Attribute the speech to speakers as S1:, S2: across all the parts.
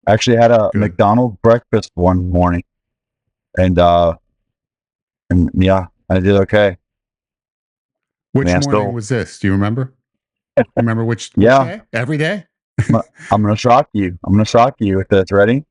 S1: I actually had a
S2: Good.
S1: McDonald's breakfast one morning, and yeah, I did okay. I
S2: Which
S1: mean, I
S2: morning
S1: still,
S2: was this? Do you remember? You remember which
S1: yeah.
S2: day? Every day?
S1: I'm gonna shock you. I'm gonna shock you with this. Ready?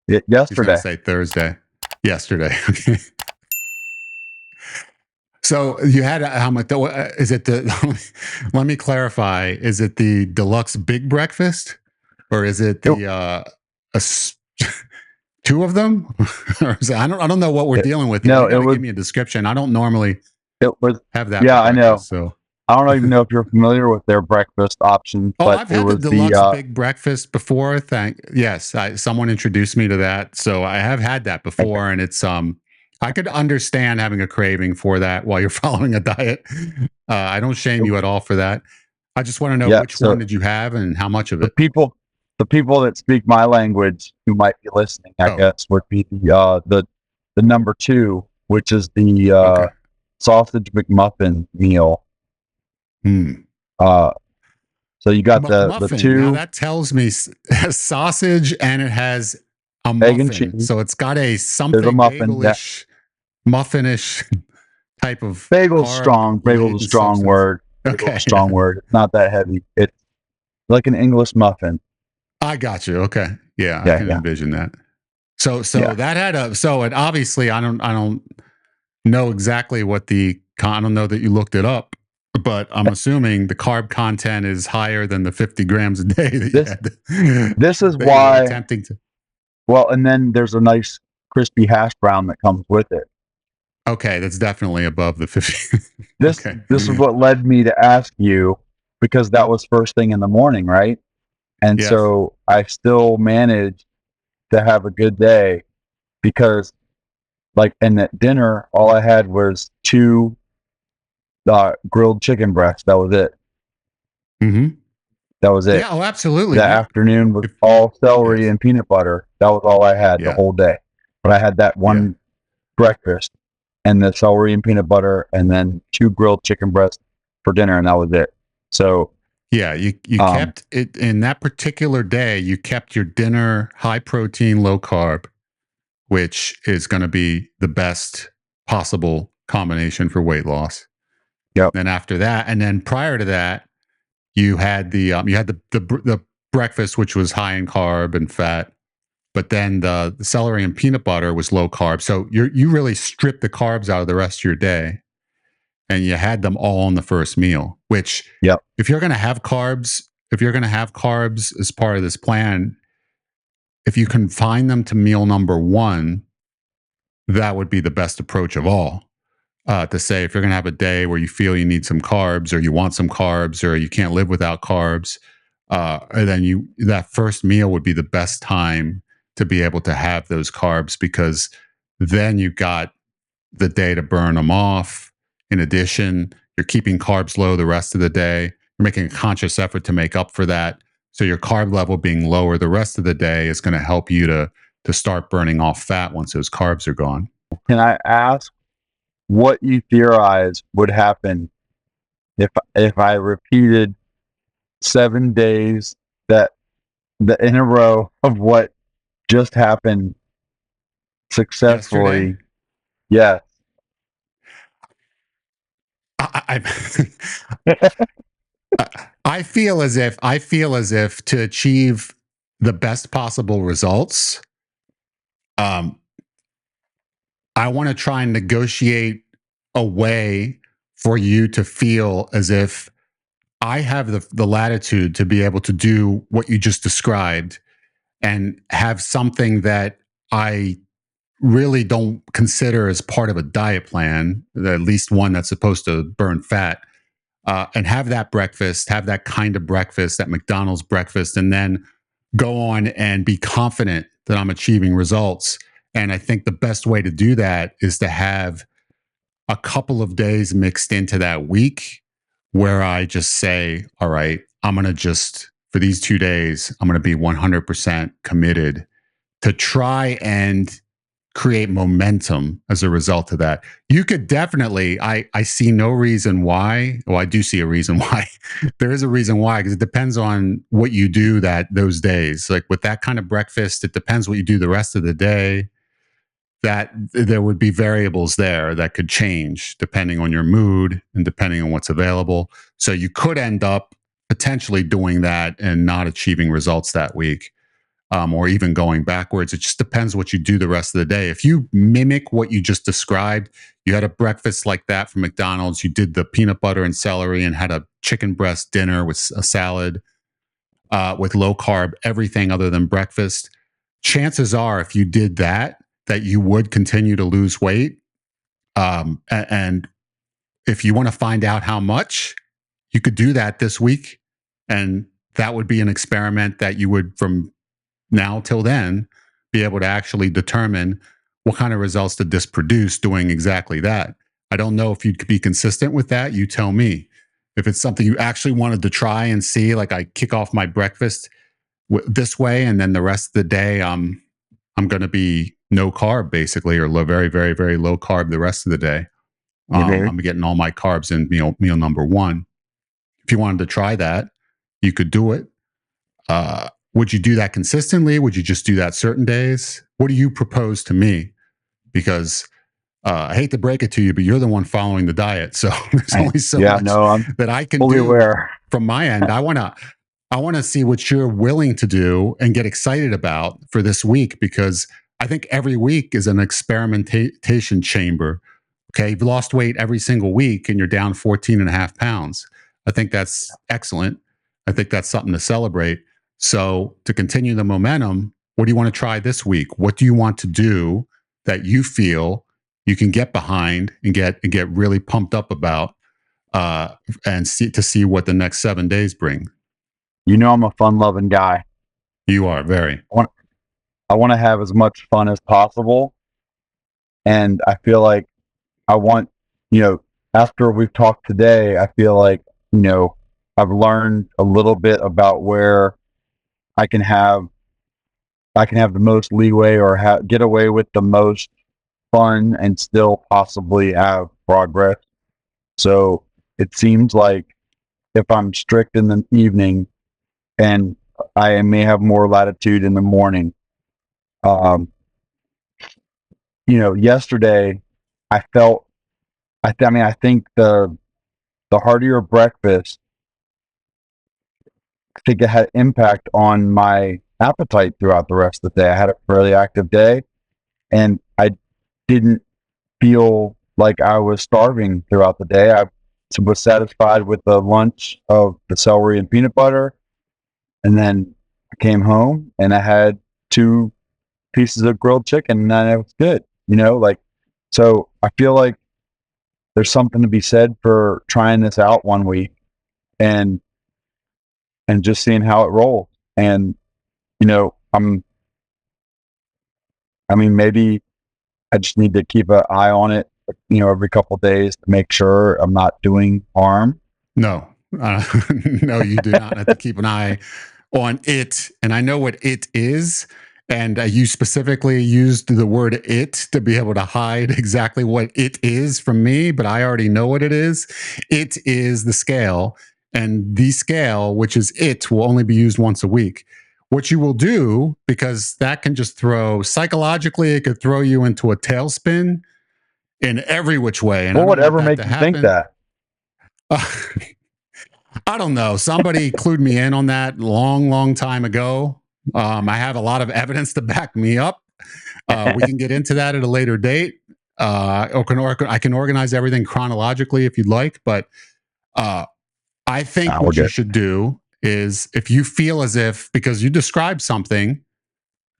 S2: He's going to
S1: Yesterday.
S2: say Thursday. Yesterday. Okay. So you had how much? Is it the? Let me clarify. Is it the deluxe big breakfast, or is it
S1: It,
S2: the a two of them? Or is it, I don't know what we're
S1: it,
S2: dealing with here.
S1: no,
S2: You got to give me a description. I don't normally
S1: it was,
S2: have that for
S1: yeah, I know.
S2: breakfast. So
S1: I don't even know if you're familiar with their breakfast options,
S2: oh,
S1: but
S2: I've
S1: it
S2: had the
S1: was the,
S2: deluxe big breakfast before. Yes, someone introduced me to that, so I have had that before, and it's I could understand having a craving for that while you're following a diet. I don't shame you at all for that. I just want to know
S1: yeah.
S2: which one
S1: So
S2: did you have and how much of
S1: the
S2: it.
S1: people, the people that speak my language who might be listening, I
S2: Oh,
S1: guess, would be the number two, which is the
S2: okay.
S1: sausage McMuffin meal.
S2: Hmm.
S1: Uh, so you got the
S2: Muffin. Now
S1: two
S2: that tells me it has sausage and it has a
S1: egg and
S2: muffin,
S1: cheese.
S2: so it's got a
S1: There's a
S2: something
S1: muffin. That
S2: bagelish, muffinish type of
S1: bagel's
S2: carb
S1: strong. Bagel's a
S2: laden
S1: strong
S2: substance.
S1: word. Bagel's a
S2: Okay,
S1: strong
S2: yeah.
S1: word. It's not that heavy. It's like an English muffin.
S2: I got you. Okay. Yeah, I
S1: Yeah,
S2: can
S1: yeah,
S2: envision that. So
S1: yeah.
S2: that had a so it obviously I don't know exactly what I don't know that you looked it up, but I'm assuming the carb content is higher than the 50 grams a day that you
S1: This
S2: had
S1: this is
S2: that you were
S1: why.
S2: attempting to.
S1: Well, and then there's a nice crispy hash brown that comes with it.
S2: Okay, that's definitely above the 50.
S1: This
S2: Okay.
S1: this is what led me to ask you, because that was first thing in the morning, right? And
S2: Yes.
S1: so I still managed to have a good day because, like, in at dinner, all I had was two grilled chicken breasts. That was it.
S2: Mm-hmm.
S1: That was it.
S2: Yeah. Oh, absolutely.
S1: The
S2: Yeah.
S1: afternoon was
S2: If,
S1: all celery
S2: yes.
S1: and peanut butter. That was all I had the
S2: Yeah.
S1: whole day. But I had that
S2: Yeah.
S1: one breakfast and the celery and peanut butter, and then two grilled chicken breasts for dinner, and that was it. So,
S2: Yeah, you
S1: um,
S2: kept it in that particular day. You kept your dinner high protein, low carb, which is going to be the best possible combination for weight loss.
S1: yep,
S2: Then after that, and then prior to that, you had the breakfast, which was high in carb and fat. But then the celery and peanut butter was low carb. So you really stripped the carbs out of the rest of your day and you had them all in the first meal, which
S1: yep.
S2: if you're going to have carbs, if you're going to have carbs as part of this plan, if you confine them to meal number one, that would be the best approach of all. To say if you're going to have a day where you feel you need some carbs or you want some carbs or you can't live without carbs, then that first meal would be the best time to be able to have those carbs because then you got the day to burn them off. In addition, you're keeping carbs low the rest of the day. You're making a conscious effort to make up for that. So your carb level being lower the rest of the day is going to help you to start burning off fat once those carbs are gone.
S1: Can I ask what you theorize would happen if I repeated 7 days that in a row of what just happened
S2: Yesterday,
S1: successfully? Yes.
S2: I, I feel as if to achieve the best possible results, um, I want to try and negotiate a way for you to feel as if I have the latitude to be able to do what you just described and have something that I really don't consider as part of a diet plan, at least one that's supposed to burn fat, and have that breakfast, have that kind of breakfast, that McDonald's breakfast, and then go on and be confident that I'm achieving results. And I think the best way to do that is to have a couple of days mixed into that week where I just say, all right, I'm going to just, for these 2 days, I'm going to be 100% committed to try and create momentum as a result of that. You could definitely, I see no reason why. Well, I do see a reason why. There is a reason why, because it depends on what you do those days. Like with that kind of breakfast, it depends what you do the rest of the day. That there would be variables there that could change depending on your mood and depending on what's available. So you could end up potentially doing that and not achieving results that week, or even going backwards. It just depends what you do the rest of the day. If you mimic what you just described, you had a breakfast like that from McDonald's, you did the peanut butter and celery and had a chicken breast dinner with a salad, with low carb, everything other than breakfast. Chances are, if you did that, that you would continue to lose weight. And if you want to find out how much, you could do that this week. And that would be an experiment that you would, from now till then, be able to actually determine what kind of results did this produce doing exactly that. I don't know if you could be consistent with that. You tell me. If it's something you actually wanted to try and see, like I kick off my breakfast this way, and then the rest of the day, I'm going to be no carb basically, or low, very, very, very low carb the rest of the day. I'm getting all my carbs in meal number one. If you wanted to try that, you could do it. Would you do that consistently? Would you just do that certain days? What do you propose to me? Because I hate to break it to you, but you're the one following the diet. So there's only so much that I can do
S1: aware.
S2: From my end. I want to see what you're willing to do and get excited about for this week, because I think every week is an experimentation chamber. Okay. You've lost weight every single week and you're down 14 and a half pounds. I think that's excellent. I think that's something to celebrate. So to continue the momentum, what do you want to try this week? What do you want to do that you feel you can get behind and get really pumped up about, and see what the next 7 days bring?
S1: You know, I'm a fun-loving guy.
S2: You are very.
S1: I want to have as much fun as possible, and I feel like I want, after we've talked today, I feel like, I've learned a little bit about where I can have the most leeway, or get away with the most fun and still possibly have progress. So it seems like if I'm strict in the evening and I may have more latitude in the morning. Yesterday I felt, I think the heartier breakfast, I think it had impact on my appetite throughout the rest of the day. I had a fairly active day, and I didn't feel like I was starving throughout the day. I was satisfied with the lunch of the celery and peanut butter, and then I came home and I had 2 pieces of grilled chicken, and then it was good. So I feel like there's something to be said for trying this out one week and just seeing how it rolls. And maybe I just need to keep an eye on it, every couple of days to make sure I'm not doing harm.
S2: No, no, you do not have to keep an eye on it. And I know what it is. And you specifically used the word it to be able to hide exactly what it is from me, but I already know what it is. It is the scale. And the scale, which is it, will only be used once a week. What you will do, because that can just psychologically, it could throw you into a tailspin in every which way. And
S1: what would ever make you think that?
S2: I don't know. Somebody clued me in on that long time ago. I have a lot of evidence to back me up. We can get into that at a later date. I can organize everything chronologically if you'd like, but I think what you should do is, if you feel as if, because you described something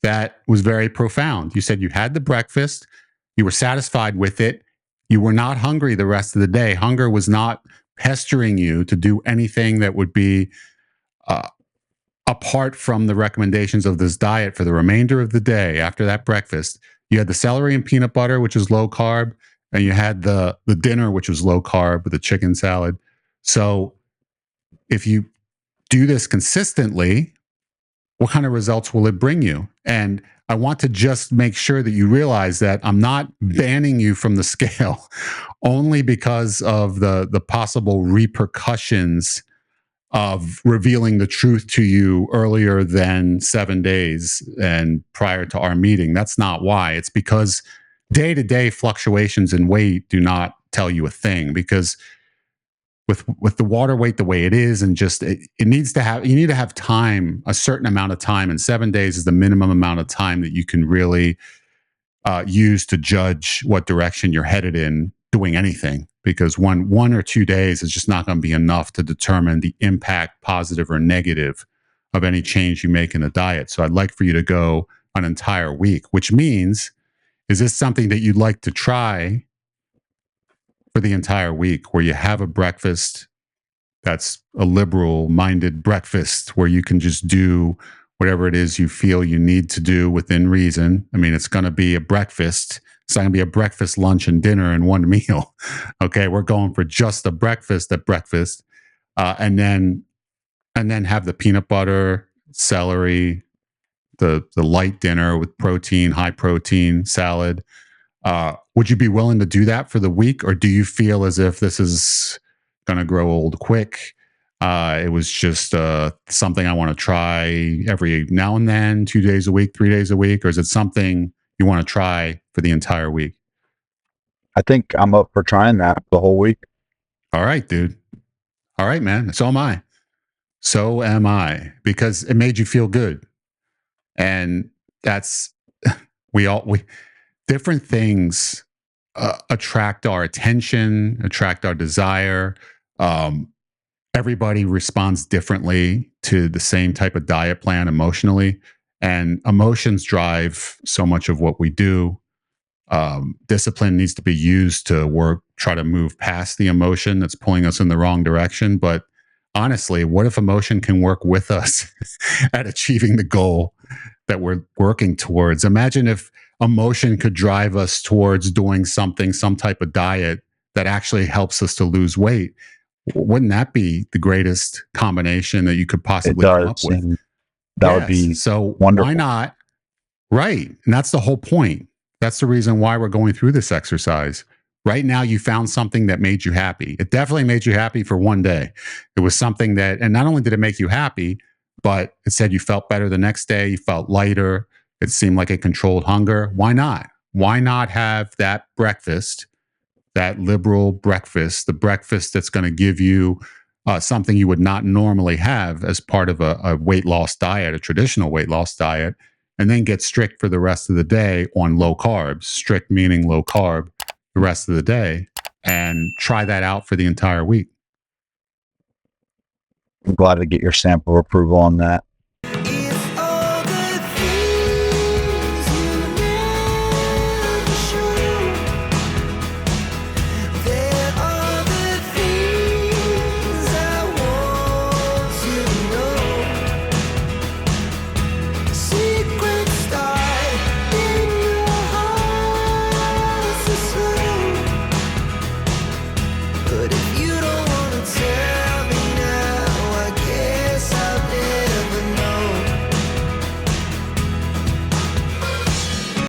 S2: that was very profound. You said you had the breakfast, you were satisfied with it, you were not hungry the rest of the day. Hunger was not pestering you to do anything that would be apart from the recommendations of this diet for the remainder of the day. After that breakfast, you had the celery and peanut butter, which is low carb, and you had the dinner, which was low carb with the chicken salad. So if you do this consistently, what kind of results will it bring you? And I want to just make sure that you realize that I'm not banning you from the scale only because of the possible repercussions of revealing the truth to you earlier than 7 days and prior to our meeting. That's not why. It's because day to day fluctuations in weight do not tell you a thing, because with the water weight the way it is, and just it needs to have, you need to have time, a certain amount of time, and 7 days is the minimum amount of time that you can really use to judge what direction you're headed in doing anything, because one or 2 days is just not going to be enough to determine the impact, positive or negative, of any change you make in the diet. So I'd like for you to go an entire week, which means, is this something that you'd like to try for the entire week, where you have a breakfast that's a liberal minded breakfast where you can just do whatever it is you feel you need to do within reason? I mean, it's going to be a breakfast. It's not going to be a breakfast, lunch, and dinner in one meal. Okay, we're going for just a breakfast at breakfast, and then have the peanut butter, celery, the light dinner with protein, high protein salad. Would you be willing to do that for the week, or do you feel as if this is going to grow old quick? It was just something I want to try every now and then, 2 days a week, 3 days a week, or is it something you want to try for the entire week?
S1: I think I'm up for trying that the whole week.
S2: All right, dude. All right, man. So am I. So am I, because it made you feel good. And that's, we different things attract our attention, attract our desire. Um, Everybody responds differently to the same type of diet plan emotionally, and emotions drive so much of what we do. Discipline needs to be used to try to move past the emotion that's pulling us in the wrong direction. But honestly, what if emotion can work with us at achieving the goal that we're working towards? Imagine if emotion could drive us towards doing something, some type of diet that actually helps us to lose weight. Wouldn't that be the greatest combination that you could
S1: It
S2: possibly come up
S1: does.
S2: with?
S1: And that would
S2: Yes.
S1: be
S2: So why
S1: wonderful.
S2: not? Right. And that's the whole point. That's the reason why we're going through this exercise. Right now, you found something that made you happy. It definitely made you happy for one day. It was something that, and not only did it make you happy, but it said you felt better the next day, you felt lighter. It seemed like it controlled hunger. Why not? Why not have that breakfast, that liberal breakfast, the breakfast that's going to give you something you would not normally have as part of a weight loss diet, a traditional weight loss diet, and then get strict for the rest of the day on low carbs, strict meaning low carb the rest of the day, and try that out for the entire week.
S1: I'm glad to get your sample approval on that.